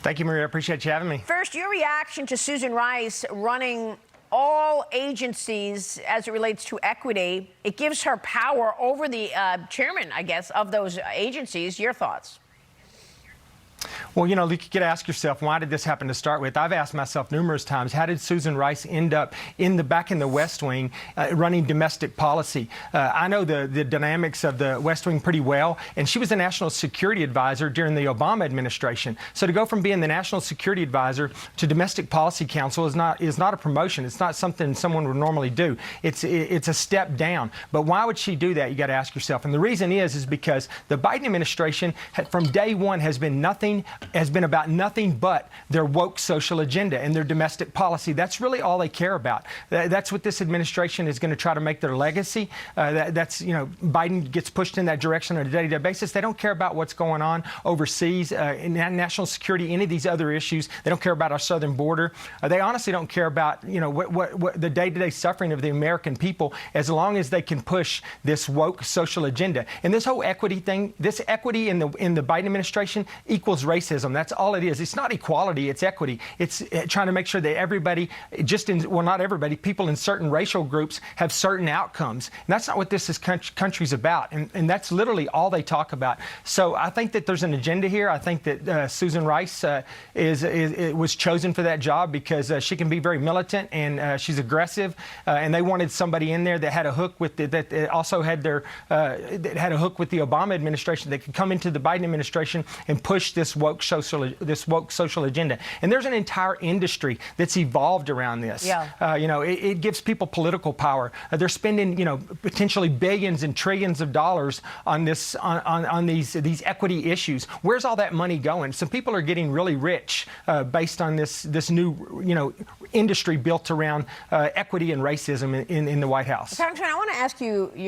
Thank you, Maria. I appreciate you having me. First, your reaction to Susan Rice running all agencies as it relates to equity. It gives her power over the chairman, I guess, of those agencies. Your thoughts? Well, you know, you could ask yourself, why did this happen to start with? I've asked myself numerous times, how did Susan Rice end up back in the West Wing running domestic policy? I know the dynamics of the West Wing pretty well, and she was the National Security Advisor during the Obama administration. So to go from being the National Security Advisor to Domestic Policy Council is not a promotion. It's not something someone would normally do. It's a step down. But why would she do that? You got to ask yourself. And the reason is because the Biden administration, from day one, has been about nothing but their woke social agenda and their domestic policy. That's really all they care about. That's what this administration is going to try to make their legacy. That's, you know, Biden gets pushed in that direction on a day-to-day basis. They don't care about what's going on overseas, in national security, any of these other issues. They don't care about our southern border. They honestly don't care about, you know, what the day-to-day suffering of the American people, as long as they can push this woke social agenda. And this whole equity thing, this equity in the Biden administration equals racism. That's all it is. It's not equality, it's equity. It's trying to make sure that everybody, well, not everybody, people in certain racial groups have certain outcomes. And that's not what this country's about. And that's literally all they talk about. So I think that there's an agenda here. I think that Susan Rice was chosen for that job because she can be very militant and she's aggressive. And they wanted somebody in there that had a hook with that also had that had a hook with the Obama administration that could come into the Biden administration and push this woke social agenda. And there's an entire industry that's evolved around this. Yeah. You know, it gives people political power. They're spending, you know, potentially billions and trillions of dollars on this, on these equity issues. Where's all that money going? Some people are getting really rich based on this new, you know, industry built around equity and racism in the White House. Congressman, I want to ask you your